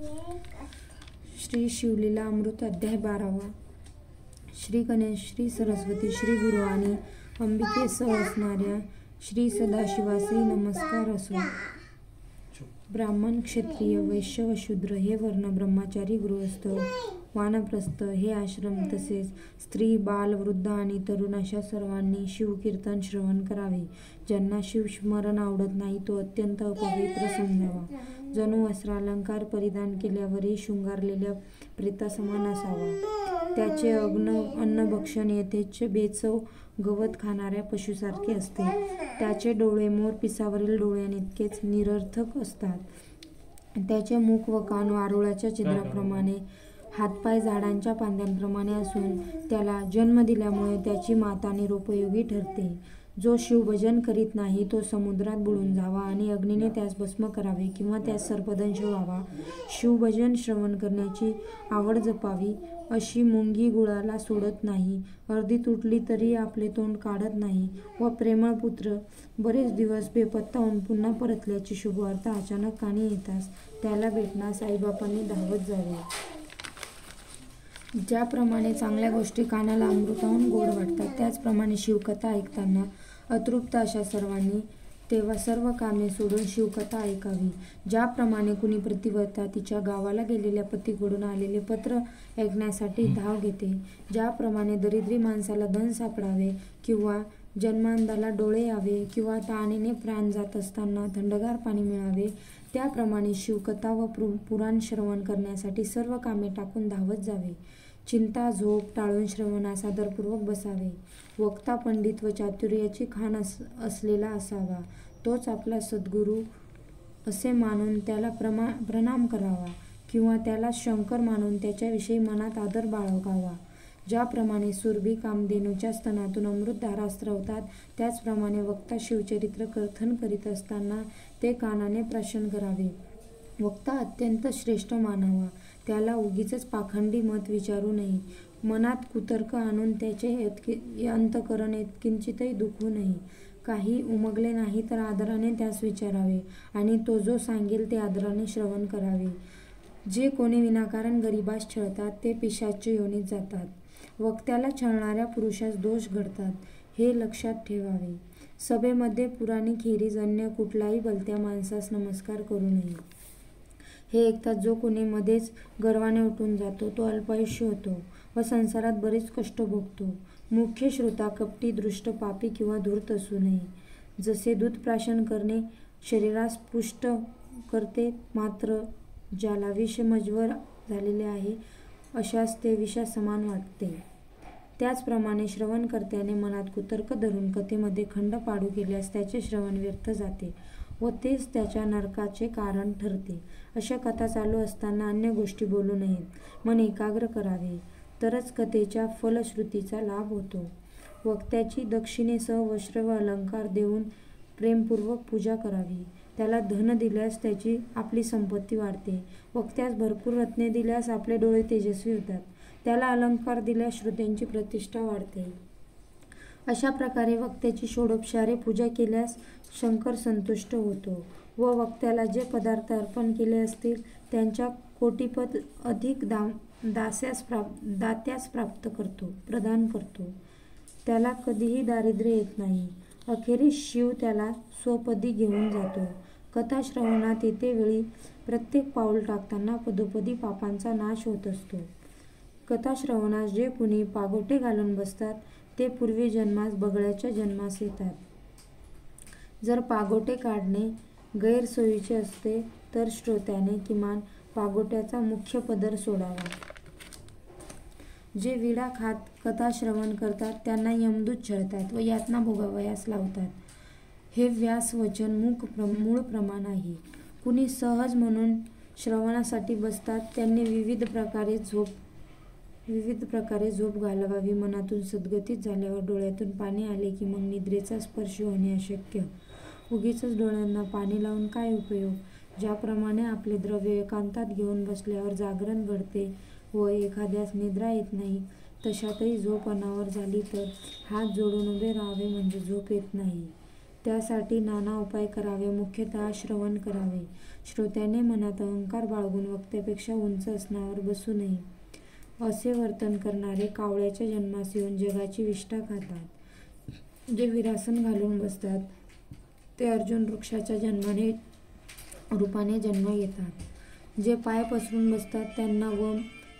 श्री शिवलीला अमृत अध्याय 12वा. श्री गणेश, श्री सरस्वती, श्री गुरु आणि अंबिकेसह असणाऱ्या श्री सदाशिवासही नमस्कार असो. ब्राह्मण, क्षत्रिय, वैश्य व शूद्र हे वर्ण, ब्रह्मचारी, गृहस्थ, वानप्रस्थ हे आश्रम, तसेच स्त्री, बाल, वृद्ध आणि तरुण अशा सर्वांनी शिवकीर्तन श्रवण करावे. ज्यांना शिवस्मरण आवडत नाही तो अत्यंत अपवित्र समजावा. जणू वस्त्रालंकार परिधान केल्यावरही शृंगारलेल्या प्रेतासमान असावा. त्याचे अन्नभक्षण यथेच्छ बेचव गवत खाणाऱ्या पशुसारखे असते. त्याचे डोळे मोर पिसावरील डोळ्यांइतकेच निरर्थक असतात. त्याचे मुख व कान वारुळाच्या छिद्राप्रमाणे, हातपाय झाडांच्या फांद्यांप्रमाणे असून त्याला जन्म दिल्यामुळे त्याची माता निरुपयोगी ठरते. जो शिवभजन करीत नाही तो समुद्रात बुडून जावा आणि अग्नीने त्यास भस्म करावे किंवा त्यास सर्पदंश व्हावा. शिवभजन श्रवण करण्याची आवड जपावी. अशी मुंगी गुळाला सोडत नाही, अर्धी तुटली तरी आपले तोंड काढत नाही व प्रेमळ पुत्र बरेच दिवस बेपत्ता होऊन पुन्हा परतल्याची शुभवार्ता अचानक कानी येताच त्याला भेटण्यास आईबापांनी धावत जावे. ज्याप्रमाणे चांगल्या गोष्टी कानाला अमृताहून गोड वाटतात, त्याचप्रमाणे शिवकथा ऐकताना अतृप्त अशा सर्वांनी तेव्हा सर्व कामे सोडून शिवकथा ऐकावी. ज्याप्रमाणे कुणी प्रतिव्रता तिच्या गावाला गेलेल्या पतीकडून आलेले पत्र ऐकण्यासाठी धाव घेते, ज्याप्रमाणे दरिद्री माणसाला धन सापडावे किंवा जन्मांधाला डोळे यावे किंवा तहानेने प्राण जात असताना थंडगार पाणी मिळावे, त्याप्रमाणे शिवकथा व पुराण श्रवण करण्यासाठी सर्व कामे टाकून धावत जावे. चिंता झोप टाळून श्रवणास आदरपूर्वक बसावे. वक्ता पंडित व चातुर्याची खाण असलेला असावा. तोच आपला सद्गुरू असे मानून त्याला प्रणाम करावा किंवा त्याला शंकर मानून त्याच्याविषयी मनात आदर बाळगावा. ज्याप्रमाणे सुरभी कामधेनूच्या स्तनातून अमृतधारा स्रवतात, त्याचप्रमाणे वक्ता शिवचरित्र कथन करीत असताना ते कानाने प्राशन करावे. वक्ता अत्यंत श्रेष्ठ मानावा. त्याला उगीचच पाखंडी मत विचारू नये. मनात कुतर्क आणून त्याचे अंतःकरण किंचितही दुखवू नये. काही उमगले नाही तर आदराने त्यास विचारावे आणि तो जो सांगेल ते आदराने श्रवण करावे. जे कोणी विनाकारण गरिबास छळतात ते पिशाच योनीत जातात. वक्त्याला छळणाऱ्या पुरुषास दोष घडतात हे लक्षात ठेवावे. सभेमध्ये पुराणीखेरीज अन्य कुठलाही भलत्या माणसास नमस्कार करू नये. हे ऐकताच जो कोणी मध्येच गर्वाने उठून जातो तो अल्पायुष्य होतो व संसारात बरेच कष्ट भोगतो. मुख्य श्रोता कपटी, दृष्ट, पापी किंवा धूर्त असू नये. जसे दूध प्राशन करणे शरीरास पुष्ट करते, मात्र ज्याला विष मज्वर झालेले आहे अशास ते विषासमान वाटते. त्याचप्रमाणे श्रवणकर्त्याने मनात कुतर्क धरून कथेमध्ये खंड पाडू केल्यास त्याचे श्रवण व्यर्थ जाते व तेच त्याच्या नरकाचे कारण ठरते. अशा कथा चालू असताना अन्य गोष्टी बोलू नयेत. मन एकाग्र करावे, तरच कथेच्या फलश्रुतीचा लाभ होतो. वक्त्याची दक्षिणेसह वस्त्र व अलंकार देऊन प्रेमपूर्वक पूजा करावी. त्याला धन दिल्यास त्याची आपली संपत्ती वाढते. वक्त्यास भरपूर रत्ने दिल्यास आपले डोळे तेजस्वी होतात. त्याला अलंकार दिल्यास श्रोत्यांची प्रतिष्ठा वाढते. अशा प्रकारे वक्त्याची षोडोपचारे पूजा केल्यास शंकर संतुष्ट होतो व वक्त्याला जे पदार्थ अर्पण केले असतील त्यांच्या कोटीपत अधिक दात्यास प्रदान करतो. त्याला कधीही दारिद्र्य येत नाही. अखेरीस शिव त्याला स्वपदी घेऊन जातो. कथा श्रवणात येतेवेळी प्रत्येक पाऊल टाकताना पदोपदी पापांचा नाश होत असतो. कथा श्रवणास जे कुणी पागोटे घालून बसतात ते पूर्वी जन्मास बगळ्याच्या जन्मास येतात. जर पागोटे काढणे गैरसोयीचे असते तर श्रोत्याने किमान पागोट्याचा मुख्य पदर सोडावा. जे विडा खात कथा श्रवण करतात त्यांना यमदूत छळतात व यातना भोगावयास लावतात. हे व्यास वचन मूळ प्रमाण आहे. कुणी सहज म्हणून श्रवणासाठी बसतात त्यांनी विविध प्रकारे झोप घालवावी. मनातून सद्गतीत झाल्यावर डोळ्यातून पाणी आले की मग निद्रेचा स्पर्श होणे अशक्य. उगीचच डोळ्यांना पाणी लावून काय उपयोग. ज्याप्रमाणे आपले द्रव्य एकांतात घेऊन बसल्यावर जागरण घडते व एखाद्यास निद्रा येत नाही, तशातही झोप अनावर झाली तर हात जोडून उभे राहावे म्हणजे झोप येत नाही. त्यासाठी नाना उपाय करावे, मुख्यतः श्रवण करावे. श्रोत्याने मनात अहंकार बाळगून वक्त्यापेक्षा उंच आसनावर बसू नये. असे वर्तन करणारे कावळ्याच्या जन्मास येऊन जगाची विष्ठा खातात. जे वीरासन घालून बसतात ते अर्जुन वृक्षाच्या रूपाने जन्म घेतात. जे पाय पसरून बसतात त्यांना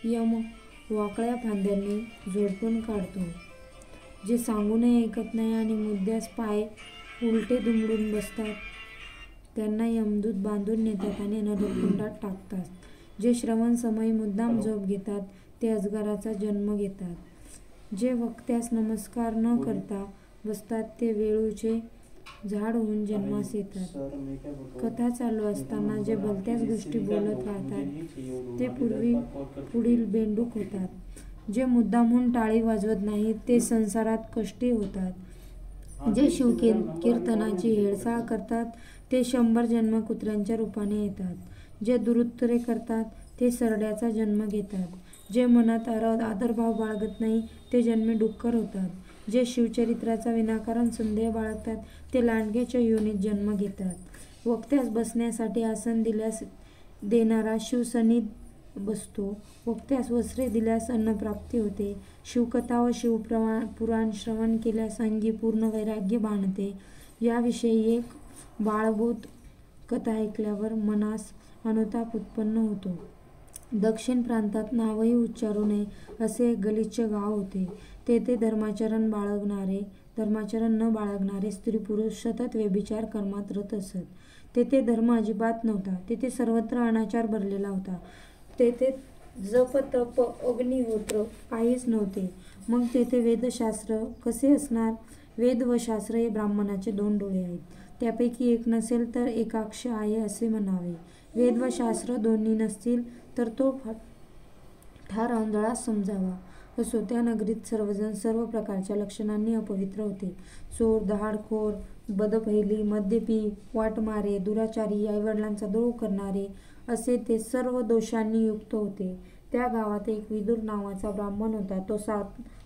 यम वाकड्या फांद्यांनी झोडपून काढतो. जे सांगूनही ऐकत नाही आणि मुद्द्यास पाय उलटे दुमडून बसतात त्यांना यमदूत बांधून नेतात आणि नरककुंडात टाकतात. जे श्रवण समयी मुद्दाम झोप घेतात ते अजगराचा जन्म घेतात. जे वक्त्यास नमस्कार न करता बसतात ते वेळूचे झाड होऊन जन्मास येतात. कथा चालू असताना जे भलत्याच गोष्टी बोलत राहतात ते पुढील बेंडूक होतात. जे मुद्दामहून टाळी वाजवत नाहीत ते संसारात कष्टी होतात. जे शिवकीर्तनाची हेळसाळ करतात ते 100 जन्म कुत्र्यांच्या रूपाने येतात. जे दुरुत्तरे करतात ते सरड्याचा जन्म घेतात. जे मनात आदरभाव बाळगत नाही ते जन्मी डुक्कर होतात. जे शिवचरित्राचा विनाकारण संदेह बाळगतात ते लांडग्याच्या योनीत जन्म घेतात. वक्त्यास बसण्यासाठी आसन देणारा शिवसन्निध बसतो. वक्त्यास वस्त्रे दिल्यास अन्नप्राप्ती होते. शिवकथा व शिवपुराण श्रवण केल्यास अंगी पूर्ण वैराग्य बाणते. याविषयी एक बाळबोध कथा ऐकल्यावर मनास अनुताप उत्पन्न होतो. दक्षिण प्रांतात नावही उच्चारू नये असे एक गलिच्छ गाव होते. तेथे धर्माचरण न बाळगणारे स्त्री-पुरुष सतत व्यभिचार कर्मात रत असत. तेथे धर्म अजिबात नव्हता. तेथे सर्वत्र अनाचार भरलेला होता. तेथे जप तप अग्निहोत्र काहीच नव्हते. मग तेथे वेदशास्त्र कसे असणार? वेद व शास्त्र हे ब्राह्मणाचे 2 डोळे आहेत. त्यापैकी एक नसेल तर एकाक्ष आहे असे म्हणावे. वेद व शास्त्र दोन्ही नसतील तर तो ठार आंधळाच समजावा. असो, त्या नगरीत सर्वजण सर्व प्रकारच्या लक्षणांनी अपवित्र होते. चोर, दहाडखोर, बदपैली, मद्यपी, वाटमारे, दुराचारी, आईवडिलांचा द्रोह करणारे असे ते सर्व दोषांनी युक्त होते. त्या गावात एक विदुर नावाचा ब्राह्मण होता. तो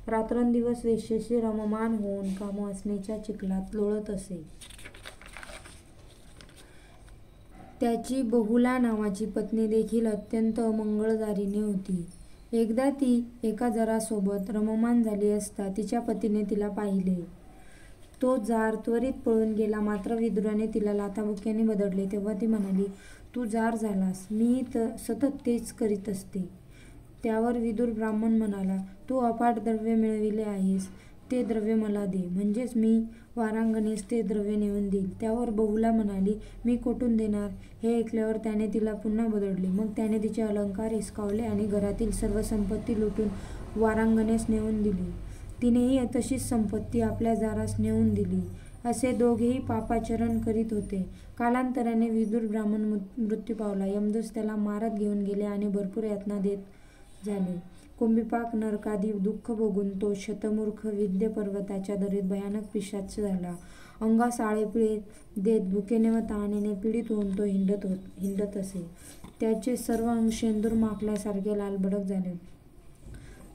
रात्रंदिवस वेश्येशी रममाण होऊन कामवासनेच्या चिखलात लोळत असे. त्याची बहुला नावाची पत्नी देखील अत्यंत अमंगळदारिणी होती. एकदा ती एका जरासोबत रममाण झाली असता तिच्या पतीने तिला पाहिले. तो जार त्वरित पळून गेला. मात्र विदुराने तिला लाथाबुक्क्यांनी बदडले. तेव्हा ती म्हणाली, "तू जार झालास. मीही सतत तेच करीत असते." त्यावर विदुर ब्राह्मण म्हणाला, "तू अफाट द्रव्य मिळविले आहेस. ते द्रव्य मला दे, म्हणजेच मी वारांगणेस ते द्रव्य नेऊन देईल." त्यावर बहुला म्हणाली, "मी कोठून देणार?" हे ऐकल्यावर त्याने तिला पुन्हा बदडले. मग त्याने तिचे अलंकार हिसकावले आणि घरातील सर्व संपत्ती लुटून वारांगणेस नेऊन दिली. तिनेही तशीच संपत्ती आपल्या जारास नेऊन दिली. असे दोघेही पापाचरण करीत होते. कालांतराने विदुर ब्राह्मण मृत्यू पावला. यमदूत त्याला मारत घेऊन गेले आणि भरपूर यातना देत झाले. कुंभीपाक नरकादी दुःख भोगून तो शतमूर्ख विंध्य पर्वताच्या दरीत भयानक पिशाच झाला. अंगास आळेपिळे देत भुकेने व तहानेने पीडित होऊन तो हिंडत असे. त्याचे सर्व अंग शेंदूर माखल्यासारखे लालभडक झाले.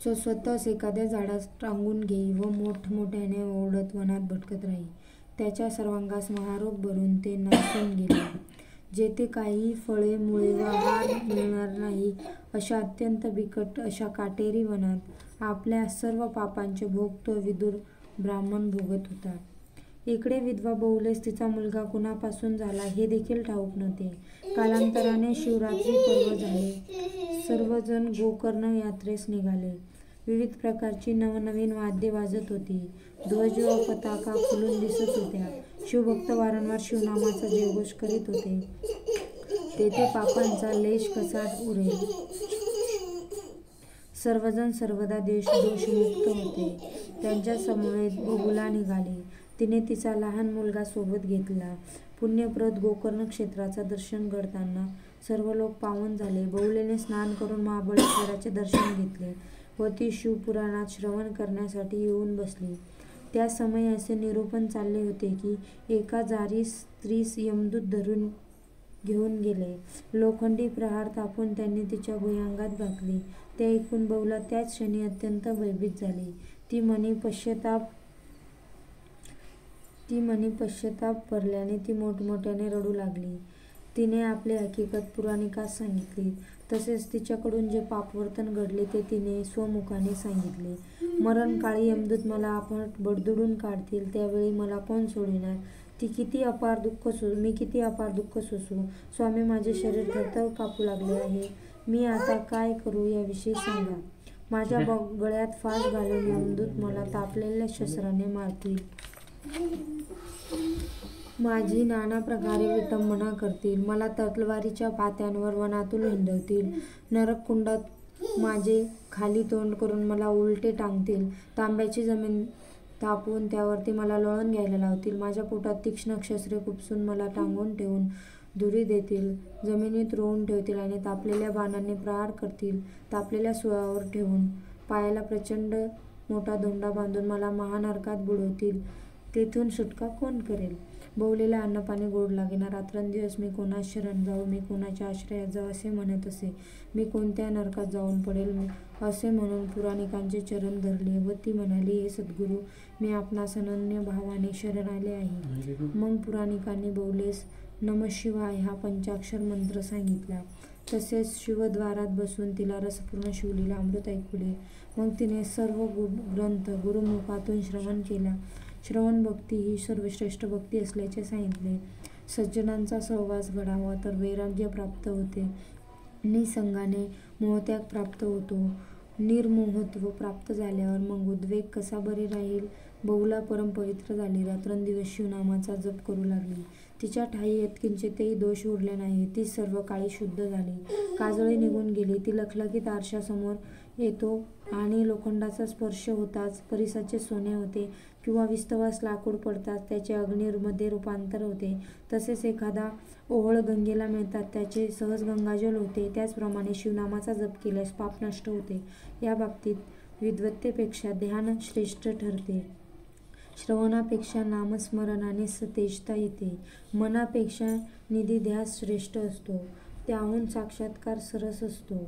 तो स्वतःस एखाद्या झाडास टांगून घेई व मोठमोठ्याने ओरडत वनात भटकत राही. त्याच्या सर्वांगास महारोग भरून ते नासून गेले. जेथे काहीही फळे, मुळे व आहार मिळणार नाही अशा अत्यंत बिकट अशा काटेरी वनात आपल्या सर्व पापांचे भोग तो विदुर ब्राह्मण भोगत होता. इकडे विधवा बहुलेस तिचा मुलगा कुणापासून झाला हे देखील ठाऊक नव्हते. कालांतराने शिवरात्री पर्व झाले. सर्वजण गोकर्ण यात्रेस निघाले. विविध प्रकारची नवनवीन वाद्ये वाजत होती. ध्वज व पताका फुलून दिसत होत्या. शिवभक्त वारंवार शिवनामाचा जयघोष करीत होते. तेथे पापांचा लेश कसा उरेल. सर्वजण सर्वदा दोषमुक्त होते. त्यांच्या समवेत बहुला निघाली. तिने तिचा लहान मुलगा सोबत घेतला. पुण्यप्रद गोकर्ण क्षेत्राचा दर्शन घडताना सर्व लोक पावन झाले. बहुलेने स्नान करून महाबळेश्वराचे दर्शन घेतले व ती शिवपुराणात श्रवण करण्यासाठी येऊन बसली. त्या समयी असे निरूपण चालले होते की एका जारीस स्त्रीस यमदूत धरून घेऊन गेले. लोखंडी प्रहार तापून त्यांनी तिच्या भुजंगात घातले. ते ऐकून बहुला त्याच क्षणी अत्यंत भयभीत झाली. ती मनी ती मनी पश्चाताप भरल्याने ती मोठमोठ्याने रडू लागली. तिने आपली हकीकत पुराणिकास सांगितली. तसेच तिच्याकडून जे पापवर्तन घडले ते तिने स्वमुखाने सांगितले. मरणकाळी यमदूत मला आपट बडदुडून काढतील, त्यावेळी मला कोण सोडविणार? मी किती अपार दुःख सोसू. स्वामी, माझे शरीर थरथर कापू लागले आहे. मी आता काय करू याविषयी सांगा. माझ्या गळ्यात फास घालून यमदूत मला तापलेल्या शस्त्राने मारतील. माझी नाना प्रकारे विटंबना करतील. मला तलवारीच्या फात्यांवर वनातून हिंडवतील. नरककुंडात माझे खाली तोंड करून मला उलटे टांगतील. तांब्याची जमीन तापवून त्यावरती मला लोळण घ्यायला लावतील. माझ्या पोटात तीक्ष्ण शस्त्रे खुपसून मला टांगून ठेवून धुरी देतील. जमिनीत रोवून ठेवतील आणि तापलेल्या बाणांनी प्रहार करतील. तापलेल्या सुळावर ठेवून पायाला प्रचंड मोठा धोंडा बांधून मला महानरकात बुडवतील. तेथून सुटका कोण करेल? बवलेला अन्नपाणी गोड लागेना. रात्रंदिवस मी कोणास शरण जाऊ, मी कोणाच्या आश्रयात जाऊ असे म्हणत असे. मी कोणत्या नरकात जाऊन पडेल असे म्हणून पुराणिकांचे चरण धरले व ती म्हणाली, हे सद्गुरू, मी आपणास अनन्य भावाने शरण आले आहे. मग पुराणिकांनी बवलेस नमःशिवाय हा पंचाक्षर मंत्र सांगितला. तसेच शिवद्वारात बसून तिला रसपूर्ण शिवलीला अमृत ऐकवले. मग तिने सर्व ग्रंथ गुरुमुखातून श्रवण केला. श्रवण भक्ती ही सर्वश्रेष्ठ भक्ती असल्याचे सांगितले. सज्जनांचा सहवास घडावा तर वैराग्य प्राप्त होते. निसंगाने मोहत्याग प्राप्त होतो. निर्मोहत्व प्राप्त झाल्यावर मग उद्वेग कसा बरे राहील? बहूला परमपवित्र झाली. रात्रंदिवस शिवनामाचा जप करू लागली. तिच्या ठायी यत्किंचितही दोष उरले नाही. ती सर्व काळी शुद्ध झाली. काजळी निघून गेली. ती लखलखीत आरशासमोर येतो आणि लोखंडाचा स्पर्श होताच परिसाचे सोने होते किंवा विस्तवास लाकूड पडताच त्याचे अग्नीमध्ये रूपांतर होते. तसेच एखादा ओहळ गंगेला मिळतात त्याचे सहज गंगाजल होते. त्याचप्रमाणे शिवनामाचा जप केल्यास पाप नष्ट होते. या बाबतीत विद्वत्तेपेक्षा ध्यान श्रेष्ठ ठरते. श्रवणापेक्षा नामस्मरणाने सतेजता येते. मनापेक्षा निधिध्यास श्रेष्ठ असतो. त्याहून साक्षात्कार सरस असतो.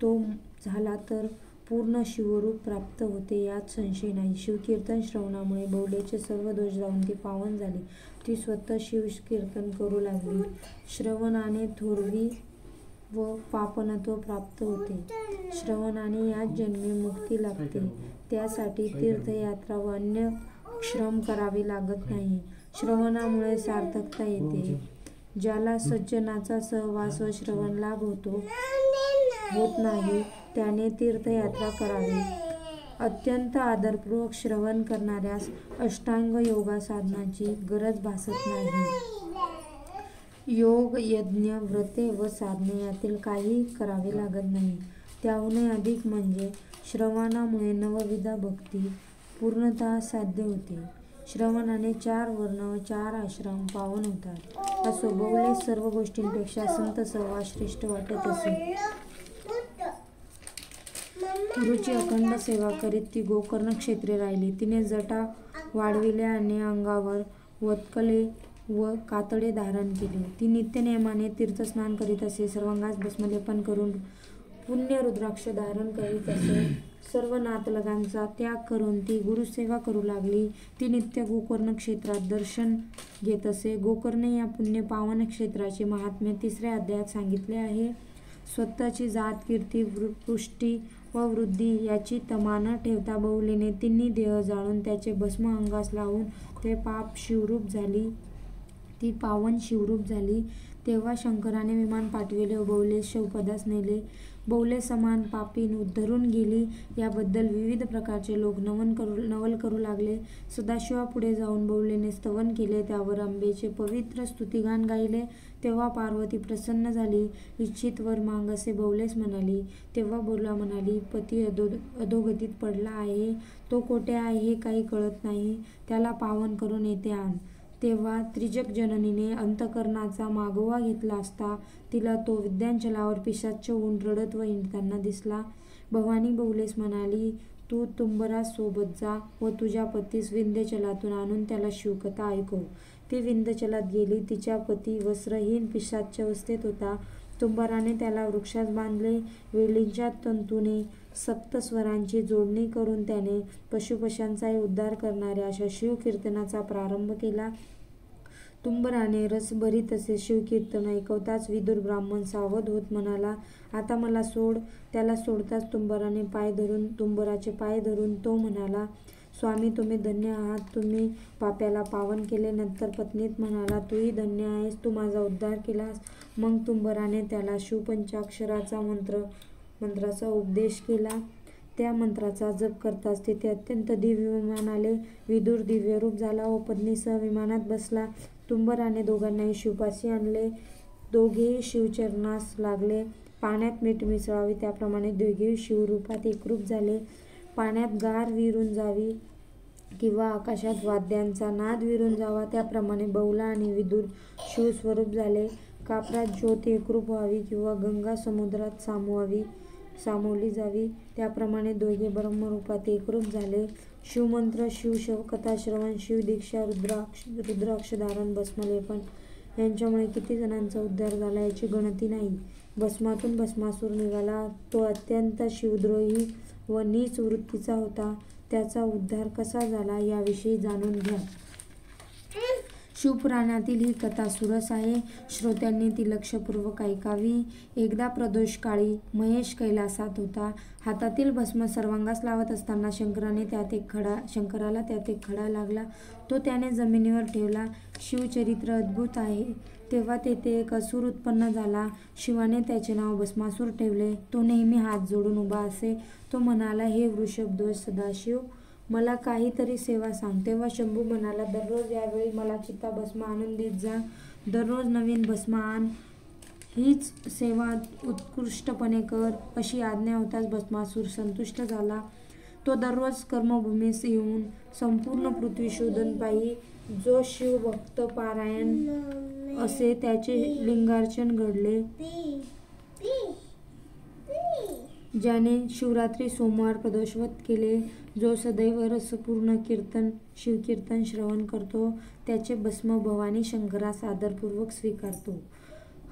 तो झाला तर पूर्ण शिवरूप प्राप्त होते यात संशय नाही. शिवकीर्तन श्रवणामुळे बवलेचे सर्व दोष जाऊन ती पावन झाली. ती स्वतः शिवकीर्तन करू लागली. श्रवणाने थोरवी व पापनत्व प्राप्त होते. श्रवणाने याच जन्मी मुक्ती लाभते. त्यासाठी तीर्थयात्रा व अन्य श्रम करावे लागत नाही. श्रवणामुळे सार्थकता येते. ज्याला सज्जनाचा सहवास व श्रवण लाभ होत नाही त्याने तीर्थयात्रा करावी. अत्यंत आदरपूर्वक श्रवण करणाऱ्यास अष्टांग योगासाधनाची गरज भासत नाही. योग, यज्ञ, व्रते व साधने यातील काहीही करावे लागत नाही. त्याहूनही अधिक म्हणजे श्रवणामुळे नवविधा भक्ती पूर्णतः साध्य होते. श्रवणाने 4 वर्ण व 4 आश्रम पावन होतात. असो, बवले सर्व गोष्टींपेक्षा संत सहवास श्रेष्ठ वाटत असे. गुरुची अखंड सेवा करीत ती गोकर्ण क्षेत्री राहिली. तिने जटा वाढविल्या आणि अंगावर वत्कले व कातडे धारण केले. ती नित्यनेमाने तीर्थस्नान करीत असे. सर्वांगास भस्मलेपन करून पुण्य रुद्राक्ष धारण करीत असे. सर्व नातलगांचा त्याग करून ती गुरुसेवा करू लागली. ती नित्य गोकर्ण क्षेत्रात दर्शन घेत असे. गोकर्ण या पुण्य पावन क्षेत्राचे महात्म्य 3ऱ्या अध्यायात सांगितले आहे. स्वतःची जात, कीर्ती, पुष्टी व वृद्धी याची तमा न ठेवता बवलेने तिन्ही देह जाळून त्याचे भस्म अंगास लावून ते ती पावन शिवरूप झाली. तेव्हा शंकराने विमान पाठविले व बवलेस शवपदास नेले. बवले समान पापी उद्धरून गेली याबद्दल विविध प्रकारचे लोक नवल करू लागले. सदाशिवापुढे जाऊन बवलेने स्तवन केले. त्यावर अंबेचे पवित्र स्तुतिगान गायले. तेव्हा पार्वती प्रसन्न झाली. इच्छित वर माग असे बवलेस म्हणाली. तेव्हा बोला म्हणाली, पती अधोगतीत पडला आहे. तो कोठे आहे हे काही कळत नाही. त्याला पावन करून येथे आण. तेव्हा त्रिजग जननीने अंतःकरणाचा मागोवा घेतला असता तिला तो विद्यांचलावर पिशाच्च होऊन रडत व हिंडताना दिसला. भवानी बवलेस म्हणाली, तू तुंबरास सोबत जा व तुझ्या पतीस विंध्यचलातून आणून त्याला शिवकथा ऐकव. ती विंध्यचलात गेली. तिच्या पती वस्त्रहीन पिशाच्च अवस्थेत होता. तुंबाराने त्याला वृक्षास बांधले. वेलींच्या तंतूने सप्तस्वरांची जोडणी करून त्याने पशुपक्ष्यांचाही उद्धार करणाऱ्या अशा शिवकीर्तनाचा प्रारंभ केला. तुंबराने रसभरीत असे शिवकीर्तन ऐकवताच विदुर ब्राह्मण सावध होत म्हणाला, आता मला सोड. त्याला सोडताच तुंबराचे पाय धरून तो म्हणाला, स्वामी तुम्ही धन्य आहात, तुम्ही पाप्याला पावन केले. नंतर पत्नीत म्हणाला, तूही धन्य आहेस, तू माझा उद्धार केलास. मग तुंबराने त्याला शिवपंचाक्षराचा मंत्राचा उपदेश केला. त्या मंत्राचा जप करताच तेथे अत्यंत दिव्य विमान आले. विदुर दिव्य रूप झाला व पत्नीसह विमानात बसला. तुंबराने दोघांनाही शिवपाशी आणले. दोघेही शिवचरणास लागले. पाण्यात मीठ मिसळावे त्याप्रमाणे दोघेही शिवरूपात एकरूप झाले. पाण्यात गार विरून जावी किंवा आकाशात वाद्यांचा नाद विरून जावा त्याप्रमाणे बहुला आणि विदुर शिवस्वरूप झाले. कापरात ज्योत एकरूप व्हावी किंवा गंगा समुद्रात सामावली जावी त्याप्रमाणे दोघे ब्रह्मरूपात एकरूप झाले. शिवमंत्र, शिवकथा श्रवण, शिवदीक्षा, रुद्राक्ष धारण, भस्मलेपन यांच्यामुळे किती जणांचा उद्धार झाला याची गणती नाही. भस्मातून भस्मासूर निघाला. तो अत्यंत शिवद्रोही व नीच वृत्तीचा होता. त्याचा उद्धार कसा झाला याविषयी जाणून घ्या. शिवपुराणातील ही कथा सुरस आहे. श्रोत्यांनी ती लक्षपूर्वक ऐकावी. एकदा प्रदोषकाळी महेश कैलासात होता. हातातील भस्म सर्वांगास लावत असताना शंकराला त्यात एक खडा लागला. तो त्याने जमिनीवर ठेवला. शिवचरित्र अद्भुत आहे. तेव्हा तेथे एक असुर उत्पन्न झाला. शिवाने त्याचे नाव भस्मासूर ठेवले. तो नेहमी हात जोडून उभा असे. तो म्हणाला, हे वृषभध्वज सदाशिव, मला काहीतरी सेवा सांग. तेव्हा शंभू म्हणाला, दररोज यावेळी मला चिताभस्म आणून देत जा. दररोज नवीन भस्म आण. हीच सेवा उत्कृष्टपणे कर. अशी आज्ञा होताच भस्मासूर संतुष्ट झाला. तो दररोज कर्मभूमीस येऊन संपूर्ण पृथ्वी शोधून पाही. जो शिवभक्त पारायण असे त्याचे लिंगार्चन घडले. ज्याने शिवरात्री सोमवार प्रदोषव्रत केले. जो सदैव रसपूर्ण शिवकीर्तन श्रवण करतो त्याचे भस्म भवानी शंकरास आदरपूर्वक स्वीकारतो.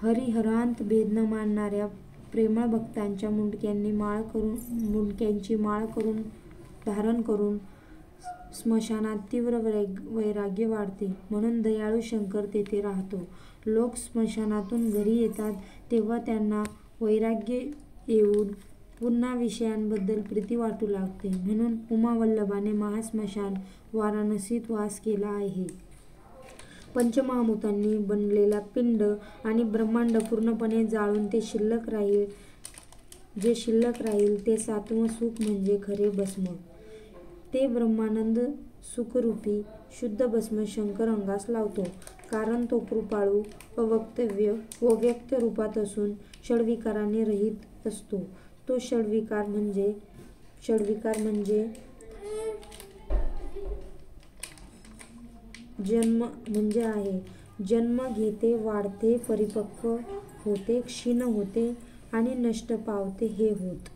हरिहरांत भेद न मानणाऱ्या प्रेमळ भक्तांच्या मुंडक्यांची माळ धारण करून स्मशानात तीव्र वैराग्य वाढते. म्हणून दयाळू शंकर तेथे राहतो. लोक स्मशानातून घरी येतात तेव्हा त्यांना वैराग्य येऊन पुन्हा विषयांबद्दल प्रीती वाटू लागते. म्हणून उमावल्लभाने महास्मशान वाराणसीत वास केला आहे. पंचमहाभूतांनी बनलेला पिंड आणि ब्रह्मांड पूर्णपणे जाळून जे शिल्लक राहील ते सातवं सुख म्हणजे खरे भस्म. ते ब्रह्मानंद सुखरूपी शुद्ध भस्म शंकर अंगास लावतो. कारण तो कृपाळू, अवक्तव्य व व्यक्त रूपात असून षड्विकारांनी रहित असतो. तो षड्विकार म्हणजे जन्म म्हणजे आहे. जन्म घेते, वाढते, परिपक्व होते, क्षीण होते आणि नष्ट पावते हे होत.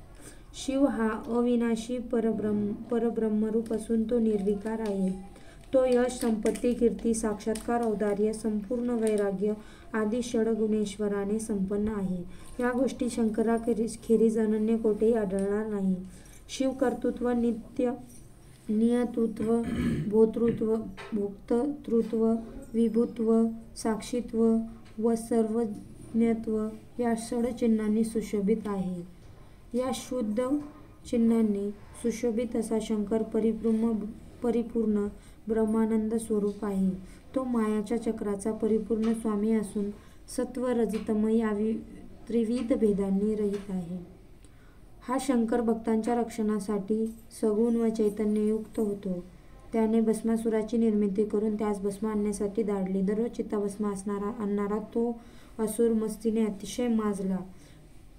शिव हा अविनाशी परब्रह्मरूप असून तो निर्विकार आहे. तो यश, संपत्ती, कीर्ती, साक्षात्कार, औदार्य, संपूर्ण वैराग्य आदी षड्गुणेश्वराने संपन्न आहे. या गोष्टी शंकराखेरीज अनन्य कोठेही आढळणार नाही. शिव कर्तृत्व, नियतृत्व, भोक्तृत्व, विभुत्व, साक्षीत्व व सर्वज्ञत्व या षड्चिन्हांनी सुशोभित आहे. या शुद्ध चिन्हांनी सुशोभित असा शंकर परिपूर्ण ब्रह्मानंद स्वरूप आहे. तो मायाच्या चक्राचा परिपूर्ण स्वामी असून सत्व, रजतम या त्रिविध भेदांनी रहित आहे. हा शंकर भक्तांच्या रक्षणासाठी सगुण व चैतन्ययुक्त होतो. त्याने भस्मासुराची निर्मिती करून त्यास भस्म आणण्यासाठी धाडले. दररोज चिताभस्म आणणारा तो असुर मस्तीने अतिशय माजला.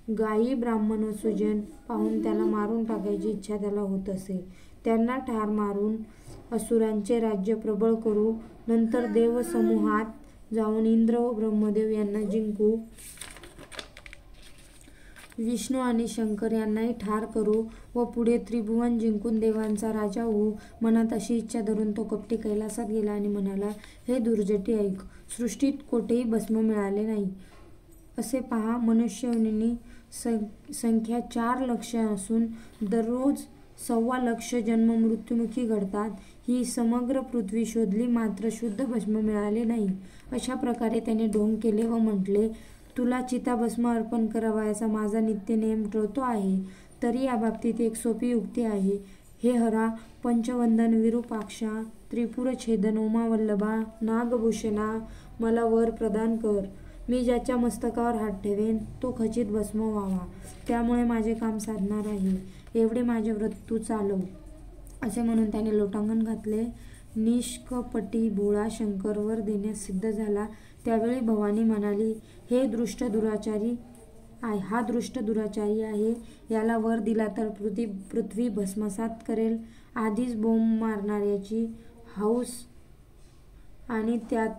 गायी, ब्राह्मण व सुजन पाहून त्याला मारून टाकायची इच्छा त्याला होत असे. त्यांना ठार मारून असुरांचे राज्य प्रबळ करू, नंतर देवसमूहात जाऊन इंद्र व ब्रह्मदेव यांना जिंकू, विष्णू आणि शंकर यांनाही ठार करू व पुढे त्रिभुवन जिंकून देवांचा राजा होऊ. मनात अशी इच्छा धरून तो कपटी कैलासात गेला आणि म्हणाला, हे दुर्जटी ऐक. सृष्टीत कोठेही भस्म मिळाले नाही. असे पहा, मनुष्ययोनी संख्या 4 लाख असून दररोज 1.25 लाख जन्म मृत्युमुखी घडतात. ही समग्र पृथ्वी शोधली मात्र शुद्ध भस्म मिळाले नाही. अशा प्रकारे त्याने ढोंग केले व म्हटले, तुला चिताभस्म अर्पण करावयाचा माझा नित्यनेम टळतो आहे. तरी याबाबतीत एक सोपी युक्ती आहे. हे हरा, पंचवदन, विरूपाक्षा, त्रिपुरछेदन, उमावल्लभा, नागभूषणा, मला वर प्रदान कर. मी ज्याच्या मस्तकावर हात ठेवेन तो खचित भस्म व्हावा. त्यामुळे माझे काम साधणार आहे. एवढे माझे व्रत तू चालव. असे म्हणून त्याने लोटांगण घातले. निष्कपटी भोळा शंकर वर देण्यास सिद्ध झाला. त्यावेळी भवानी म्हणाली, हा दुष्ट दुराचारी आहे. याला वर दिला तर पृथ्वी भस्मसात करेल. आधीच बोंब मारणाऱ्याची हौस आणि त्यात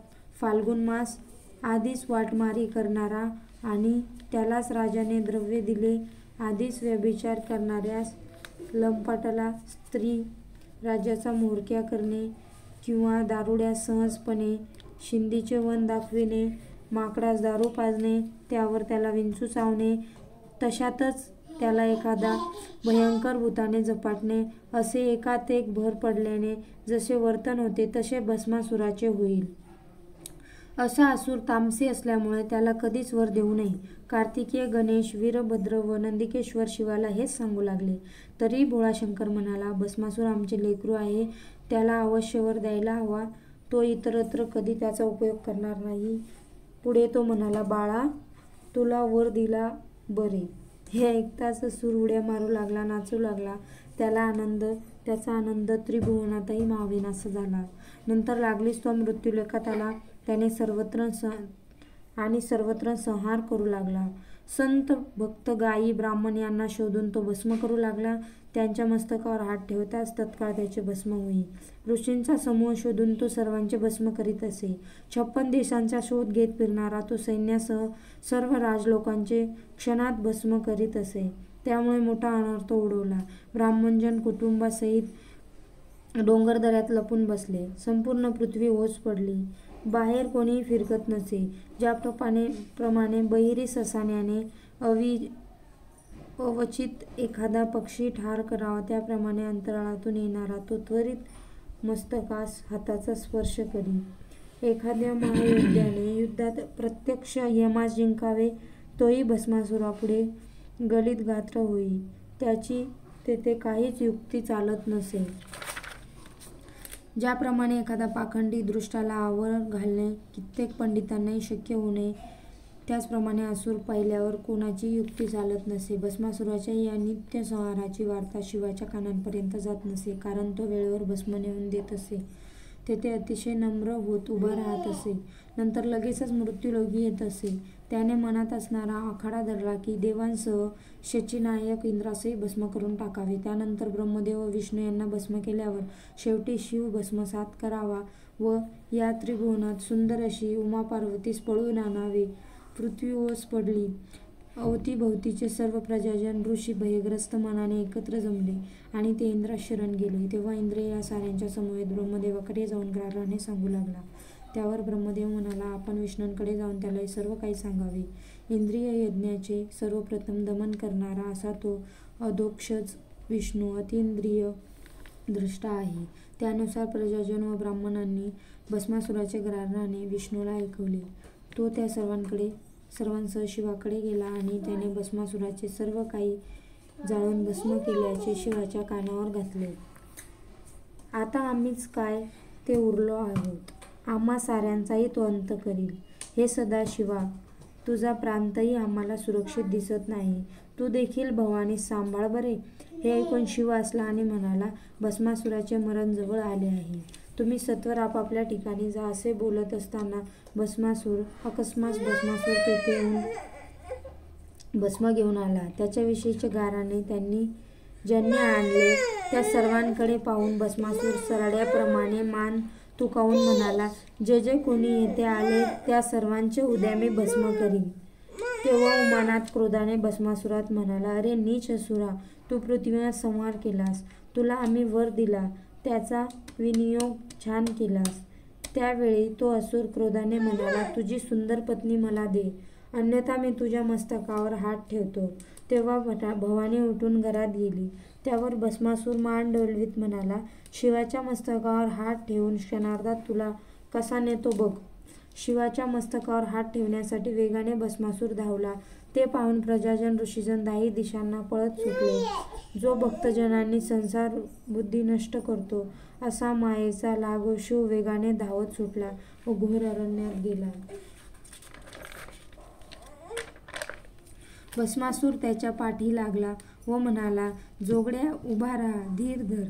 फाल्गुन मास, आधीच वाटमारी करणारा आणि त्यालाच राजाने द्रव्य दिले. आधीच व्यभिचार करणाऱ्यास लंपाटाला स्त्री राज्याचा म्होरक्या करणे किंवा दारुड्यास सहजपणे शिंदीचे वन दाखविणे, माकडास दारू पाजणे, त्यावर त्याला विंचू चावणे, तशातच त्याला एखादा भयंकर भूताने झपाटणे, असे एकात एक भर पडल्याने जसे वर्तन होते तसे भस्मासुराचे होईल. असा असुर तामसी असल्यामुळे त्याला कधीच वर देऊ नये. कार्तिकेय गणेश, वीरभद्र व नंदिकेश्वर शिवाला हेच सांगू लागले. तरी भोळाशंकर म्हणाला, भस्मासुर आमचे लेकरू आहे. त्याला अवश्य वर द्यायला हवा. तो इतरत्र कधी त्याचा उपयोग करणार नाही. पुढे तो म्हणाला, बाळा, तुला वर दिला बरे. हे ऐकताच असुर उड्या मारू लागला, नाचू लागला. त्याचा आनंद त्रिभुवनातही मावेनासा झाला. नंतर लागलीच तो मृत्युलोकात आला. त्याने सर्वत्र संहार करू लागला. संत, भक्त, गायी, ब्राह्मण यांना शोधून तो भस्म करू लागला. त्यांच्या मस्तकावर हात ठेवताच तत्काळ त्याचे भस्म होई. ऋषींचा समूह शोधून तो सर्वांचे भस्म करीत असे. 56 देशांचा शोध घेत फिरणारा तो सैन्यासह सर्व राजलोकांचे क्षणात भस्म करीत असे. त्यामुळे मोठा अनर्थ ओढवला. ब्राह्मणजन कुटुंबासहित डोंगरदऱ्यात लपून बसले. संपूर्ण पृथ्वी ओस पडली. बाहेर कोणीही फिरकत नसे. ज्याप्रमाणे बहिरी ससाण्याने अवचित एखादा पक्षी ठार करावा, त्याप्रमाणे अंतराळातून येणारा तो त्वरित मस्तकास हाताचा स्पर्श करी. एखाद्या महायोद्ध्याने युद्धात प्रत्यक्ष यमास जिंकावे, तोही भस्मासुरापुढे गलित गात्र होई. त्याची तेथे काहीच युक्ती चालत नसे. ज्याप्रमाणे एखादा पाखंडी दृष्टाला आवर घालणे कित्येक पंडितांनाही शक्य होऊ नये, त्याचप्रमाणे असुर पाहिल्यावर कोणाची युक्ती चालत नसे. भस्मासुराच्या या नित्य संहाराची वार्ता शिवाच्या कानांपर्यंत जात नसे, कारण तो वेळेवर भस्म नेऊन देत असे. तेथे अतिशय नम्र होत उभा राहत असे. नंतर लगेचच मृत्यूलोकी येत असे. त्याने मनात असणारा आखाडा धरला की देवांसह शचीनायक इंद्रासही भस्म करून टाकावे. त्यानंतर ब्रह्मदेव व विष्णू यांना भस्म केल्यावर शेवटी शिव भस्मसात करावा व या त्रिभुवनात सुंदर अशी उमापार्वतीस पळवून आणावे. पृथ्वी ओस पडली. अवतीभवतीचे सर्व प्रजाजन, ऋषी भयग्रस्त मनाने एकत्र जमले आणि ते इंद्रास शरण गेले. तेव्हा इंद्र या साऱ्यांच्या समवेत ब्रह्मदेवाकडे जाऊन गाऱ्हाणे सांगू लागला. त्यावर ब्रह्मदेव म्हणाला, आपण विष्णूंकडे जाऊन त्याला हे सर्व काही सांगावे. इंद्रिय यज्ञाचे सर्वप्रथम दमन करणारा असा तो अधोक्षज विष्णू अतींद्रिय द्रष्टा आहे. त्यानुसार प्रजाजन व ब्राह्मणांनी भस्मासुराचे गाऱ्हाणे विष्णूला ऐकवले. तो त्या सर्वांसह शिवाकडे गेला आणि त्याने भस्मासुराचे सर्व काही जाळून भस्म केल्याचे शिवाच्या कानावर घातले. आता आम्हीच काय ते उरलो आहोत. आम्हा साऱ्यांचाही तो अंत करील. हे सदाशिवा, तुझा प्रांतही आम्हाला सुरक्षित दिसत नाही. तू देखील भवानीस सांभाळ बरे. हे ऐकून शिव हसला आणि म्हणाला, भस्मासुराचे मरण जवळ आले आहे. तुम्ही सत्वर आपापल्या ठिकाणी जा. असे बोलत असताना अकस्मात भस्मासूर तेथे येऊन भस्म घेऊन आला. त्याच्याविषयीचे गाऱ्हाणे ज्यांनी आणले त्या सर्वांकडे पाहून भस्मासूर सरड्याप्रमाणे मान तुकावून म्हणाला, जे जे कोणी येथे आले त्या सर्वांचे उद्या मी भस्म करीन. तेव्हा उमानाथ क्रोधाने भस्मासुरात म्हणाला, अरे नीच असुरा, तू पृथ्वीवर संहार केलास. तुला आम्ही वर दिला, त्याचा विनियोग छान केलास. त्यावेळी तो असुर क्रोधाने म्हणाला, तुझी सुंदर पत्नी मला दे. अन्यथा मी तुझ्या मस्तकावर हात ठेवतो. तेव्हा भवानी उठून घरात गेली. त्यावर भस्मासूर मान डोलवीत म्हणाला, शिवाच्या मस्तकावर हात ठेवून क्षणार्धात तुला कसा नेतो बघ. शिवाच्या मस्तकावर हात ठेवण्यासाठी वेगाने भस्मासूर धावला. ते पाहून प्रजाजन ऋषीजन दाही दिशांना पळत सुटले. जो भक्तजनांनी संसार बुद्धी नष्ट करतो असा मायेचा लागो शिव वेगाने धावत सुटला व घोर अरण्यात गेला. भस्मासूर त्याच्या पाठी लागला व म्हणाला, जोगड्या उभा राहा, धीर धर.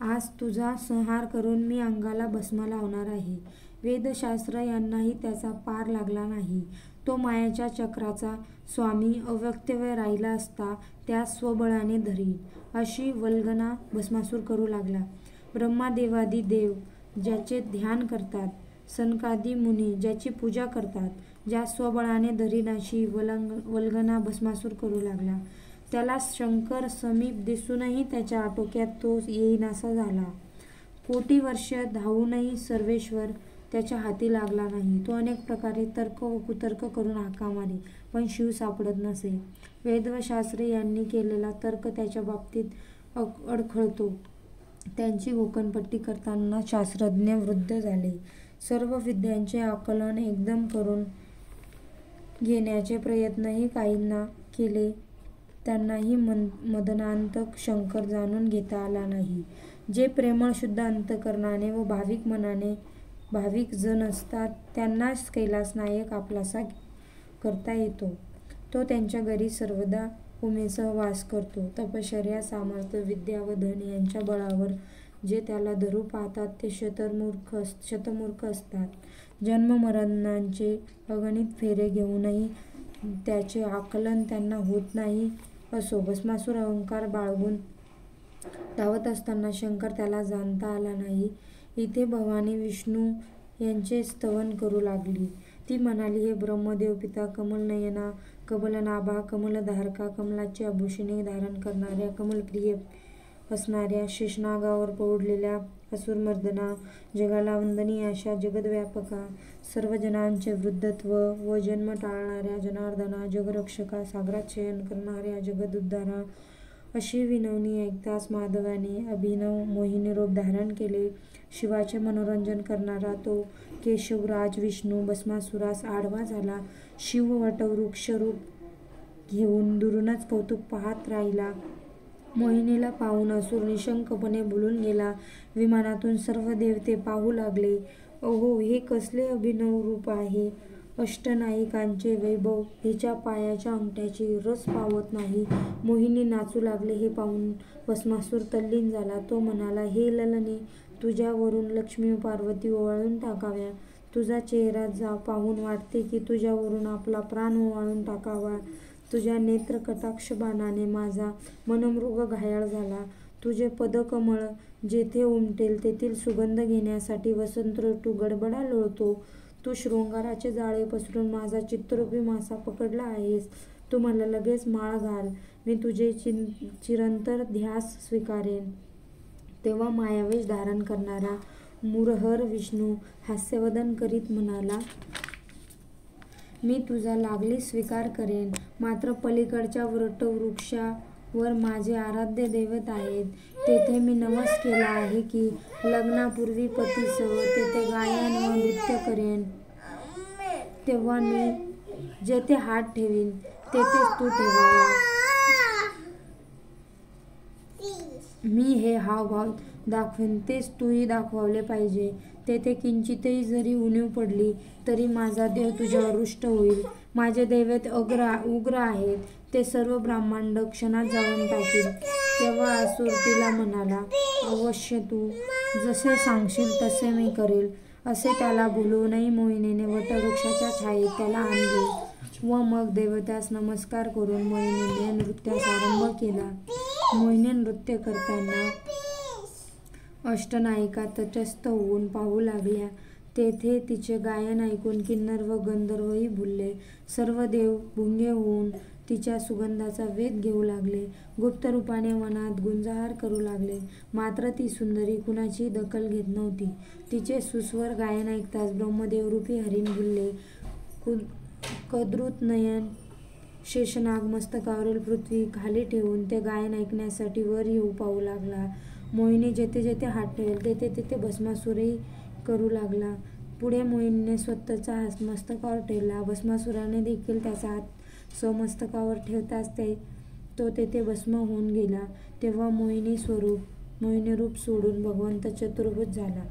आज तुझा संहार करून मी अंगाला भस्म लावणार आहे. वेदशास्त्र यांनाही त्याचा पार लागला नाही. तो मायाच्या चक्राचा स्वामी अव्यक्तव्य राहिला असता त्यास स्वबळाने धरील अशी वल्गना भस्मासूर करू लागला. ब्रह्मादेवादी देव ज्याचे ध्यान करतात, सनकादी मुनी ज्याची पूजा करतात, ज्या स्वबळाने धरीन अशी वल्गना भस्मासूर करू लागला. त्याला शंकर समीप दिसूनही त्याच्या आटोक्यात तो येईनासा झाला. कोटी वर्ष धावूनही सर्वेश्वर त्याच्या हाती लागला नाही. तो अनेक प्रकारे तर्क व कुतर्क करून हाका मारे, पण शिव सापडत नसे. वेद व शास्त्रे यांनी केलेला तर्क त्याच्या बाबतीत अडखळतो. त्यांची घोकणपट्टी करताना शास्त्रज्ञ वृद्ध झाले. सर्व विद्यांचे आकलन एकदम करून घेण्याचे प्रयत्नही काहींना केले. त्यांनाही मदनांतक शंकर जाणून घेता आला नाही. जे प्रेमळ शुद्ध अंतकरणाने व भाविक मनाने भाविक जन असतात त्यांनाच कैलास नायक आपलासा करता येतो. तो त्यांच्या घरी सर्वदा उमेसह वास करतो. तपश्चर्या, सामर्थ्य, विद्या व धन यांच्या बळावर जे त्याला धरू पाहतात ते शतमूर्ख असतात. जन्ममरणांचे अगणित फेरे घेऊनही त्याचे आकलन त्यांना होत नाही. असो, भस्मासूर अहंकार बाळगून धावत असताना शंकर त्याला जाणता आला नाही. इथे भवानी विष्णू यांचे स्तवन करू लागली. ती म्हणाली, हे ब्रह्मदेव पिता, कमलनयना, कमलनाभा, कमलधारका, कमलाची आभूषणे धारण करणाऱ्या, कमलप्रिय असणाऱ्या, शेषनागावर पौडलेल्या, असुरमर्दना, जगाला वंदनीय अशा जगद्व्यापका, सर्व जनांचे वृद्धत्व व जन्म टाळणाऱ्या जनार्दना, जगरक्षका, सागरात शयन करणाऱ्या जगदुद्धारा, अशी विनवणी ऐकताच माधवाने अभिनव मोहिनी रूप धारण केले. शिवाचे मनोरंजन करणारा तो केशवराज विष्णू भस्मासुरास आडवा झाला. शिव वटवृक्ष रूप घेऊन दुरूनच कौतुक पाहत राहिला. मोहिनीला पाहून असुर निशंकपणे भुलून गेला. विमानातून सर्व देवते पाहू लागले. अहो, हे कसले अभिनव रूप आहे. अष्टनायिकांचे वैभव हिच्या पायाच्या अंगठ्याची रस पावत नाही. मोहिनी नाचू लागले हे पाहून भस्मासूर तल्लीन झाला. तो म्हणाला, हे ललने, तुझ्यावरून लक्ष्मी व पार्वती ओवाळून टाकाव्या. तुझा चेहरा पाहून वाटते की तुझ्यावरून आपला प्राण ओवाळून टाकावा. तुझ्या नेत्रकटाक्ष बाणाने माझा मनमृग घायाळ झाला. तुझे पदकमळ जेथे उमटेल तेथील सुगंध घेण्यासाठी वसंत ऋतू गडबडा लोळतो. तू शृंगाराचे जाळे पसरून माझा चित्तरूपी मासा पकडला आहेस. तू मला लगेच माळ घाल, मी तुझे चिरंतर ध्यास स्वीकारेन. तेव्हा मायावेश धारण करणारा मुरहर विष्णू हास्यवदन करीत म्हणाला, मी तुझा लागलीच स्वीकार करेन. मात्र पलीकडच्या वटवृक्षावर माझे आराध्य दैवत आहेत. तेथे मी नवस केला आहे की लग्नापूर्वी पतीसह तेथे गायन व नृत्य करेन. तेव्हा मी जेथे हात ठेवीन तेथेच तू ठेवावा. मी हे हावभाव दाखवेन तेच तूही दाखवले पाहिजे. तेथे किंचितही जरी उणीव पडली तरी माझा देव तुझ्यावर रुष्ट होईल. माझे दैवत उग्र आहेत. ते सर्व ब्रह्मांड क्षणात जाळून टाकील. तेव्हा असुर तिला म्हणाला, अवश्य तू जसे सांगशील तसे मी करेल. असे त्याला बोलवूनही मोहिनीने वटवृक्षाच्या छायेत त्याला आणले व मग दैवतास नमस्कार करून मोहिनीने नृत्यास आरंभ केला. मोहिनी नृत्य करताना अष्टनायिका तटस्थ होऊन पाहू लागल्या. तेथे तिचे गायन ऐकून किन्नर व गंधर्वही भुलले. सर्व देव भुंगे होऊन तिच्या सुगंधाचा वेध घेऊ लागले. गुप्त रूपाने वनात गुंजाहार करू लागले. मात्र ती सुंदरी कुणाची दखल घेत नव्हती. तिचे सुस्वर गायन ऐकताच ब्रह्मदेवरूपी हरिण भुलले. कद्रुत नयन शेषनाग मस्तकावरील पृथ्वी खाली ठेवून ते गायन ऐकण्यासाठी वर येऊ पाहू लागला. मोहिनी जेथे जेथे हात ठेवेल तेथे तेथे भस्मासुरही करू लागला. पुढे मोहिनीने स्वतःचा हात मस्तकावर ठेवला. भस्मासुराने देखील त्याचा हात स्वमस्तकावर ठेवताच तो तेथे भस्म होऊन गेला. तेव्हा मोहिनी रूप सोडून भगवंत चतुर्भुज झाला.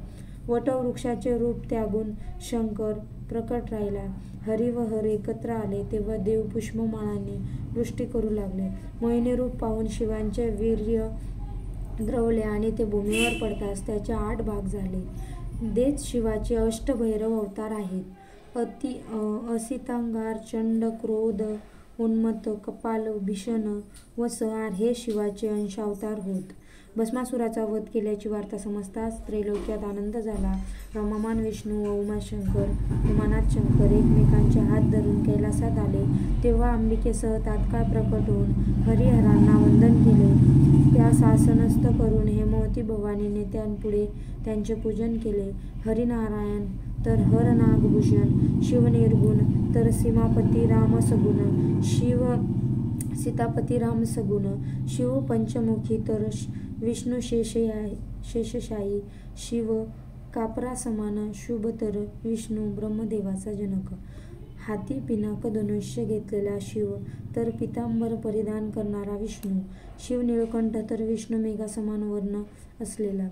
वटवृक्षाचे रूप त्यागून शंकर प्रकट राहिला. हरी व हर एकत्र आले तेव्हा देव पुष्पमाळांनी वृष्टी करू लागले. मोहिनी रूप पाहून शिवाचे वीर्य द्रवले आणि ते भूमीवर पडताच त्याचे 8 भाग झाले. देच शिवाचे अष्टभैरव अवतार आहेत. असितांगार, चंड, क्रोध, उन्मत्त, कपाल, भीषण व संहार हे शिवाचे अंशावतार होत. भस्मासुराचा वध केल्याची वार्ता समजताच त्रैलोक्यात आनंद झाला. रमामान विष्णू व उमानाथ शंकर एकमेकांचे हात धरून कैलासात आले. तेव्हा अंबिकेसह तात्काळ प्रकट होऊन हरिहरांना वंदन केले. त्यास आसनस्थ करून हेमवती भवानीने त्यांपुढे त्यांचे पूजन केले. हरिनारायण तर हर नागभूषण, शिव निर्गुण तर सीतापती राम सगुण, शिव पंचमुखी तर विष्णू शेषशायी, शिव कापरासमान शुभ तर विष्णू ब्रह्मदेवाचा जनक. हाती पिनाक धनुष्य घेतलेला शिव तर पितांबर परिधान करणारा विष्णू, शिव निळकंठ तर विष्णू मेघासमान वर्ण असलेला,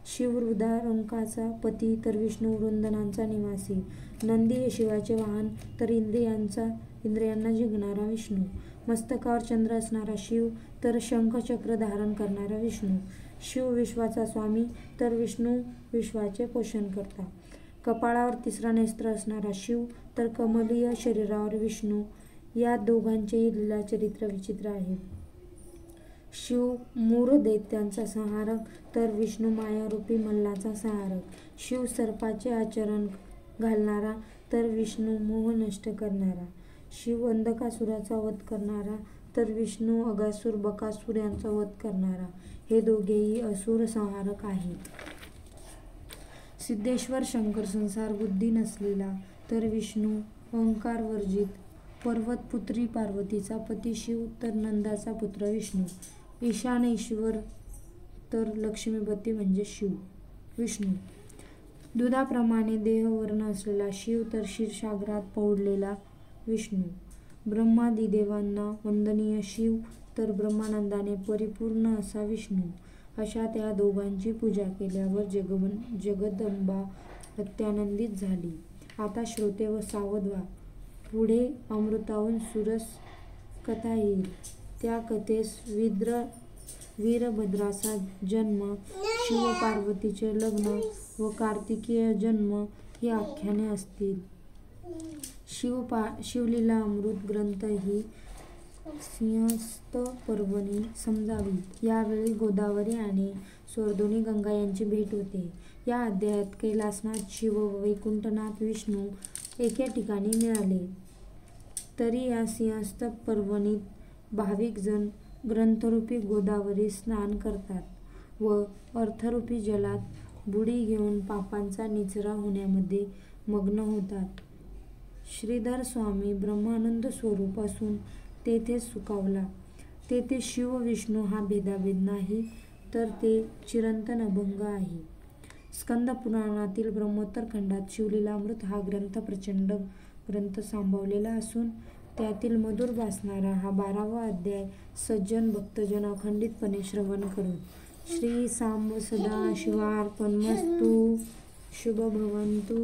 शिव वृद्धारंकाचा पती तर विष्णू वृंदनांचा निवासी, नंदी हे शिवाचे वाहन तर इंद्रियांना जिंकणारा विष्णू, मस्तकावर चंद्र असणारा शिव तर शंखचक्र धारण करणारा विष्णू, शिव विश्वाचा स्वामी तर विष्णू विश्वाचे पोषण करता, कपाळावर 3रा नेत्र असणारा शिव तर कमलीय शरीरावर विष्णू. या दोघांचेही लीलाचरित्र विचित्र आहे. शिव मूर दैत्यांचा संहारक तर विष्णू मायारूपी मल्लाचा संहारक, शिव सर्पाचे आचरण घालणारा तर विष्णू मोह नष्ट करणारा, शिव अंधकासुराचा वध करणारा तर विष्णू अगासूर बकासूर यांचा वध करणारा. हे दोघेही असुर संहारक आहेत. सिद्धेश्वर शंकर संसार बुद्धी नसलेला तर विष्णू अहंकार वर्जित, पर्वतपुत्री पार्वतीचा पती शिव तर नंदाचा पुत्र विष्णू, ईशान ईश्वर तर लक्ष्मीपती म्हणजे विष्णू, दुधाप्रमाणे देहवर्ण असलेला शिव तर क्षीरसागरात पौडलेला विष्णू, ब्रह्मादिदेवांना वंदनीय शिव तर ब्रह्मानंदाने परिपूर्ण असा विष्णू. अशा त्या दोघांची पूजा केल्यावर जगदंबा अत्यानंदित झाली. आता श्रोते व सावध व्हा. पुढे अमृताहून सुरस कथा येईल. त्या कथेस वीरभद्राचा जन्म, शिवपार्वतीचे लग्न व कार्तिकेय जन्म ही आख्याने असतील. शिवलीला अमृत ग्रंथ ही सिंहस्थ पर्वणी समजावी. यावेळी गोदावरी आणि स्वर्धुनी गंगा यांची भेट होते. या अध्यायात कैलासनाथ शिव व वैकुंठनाथ विष्णू एके ठिकाणी मिळाले. तरी या सिंहस्थ पर्वणीत भाविक जण ग्रंथरूपी गोदावरी स्नान करतात व अर्थरूपी जलात बुडी घेऊन पापांचा निचरा होण्यामध्ये मग्न होतात. श्रीधर स्वामी ब्रह्मानंद स्वरूप असून तेथे सुखावला. तेथे शिव विष्णू हा भेदाभेद नाही, तर ते चिरंतन अभंग आहे. स्कंद पुराणातील ब्रह्मोत्तर खंडात शिवलीलामृत हा प्रचंड ग्रंथ संभवलेला असून त्यातील मधुर भासणारा हा 12वा अध्याय सज्जन भक्तजन अखंडितपणे श्रवण करोत. श्री सांब सदाशिवार्पणमस्तु. शुभ भवन्तु.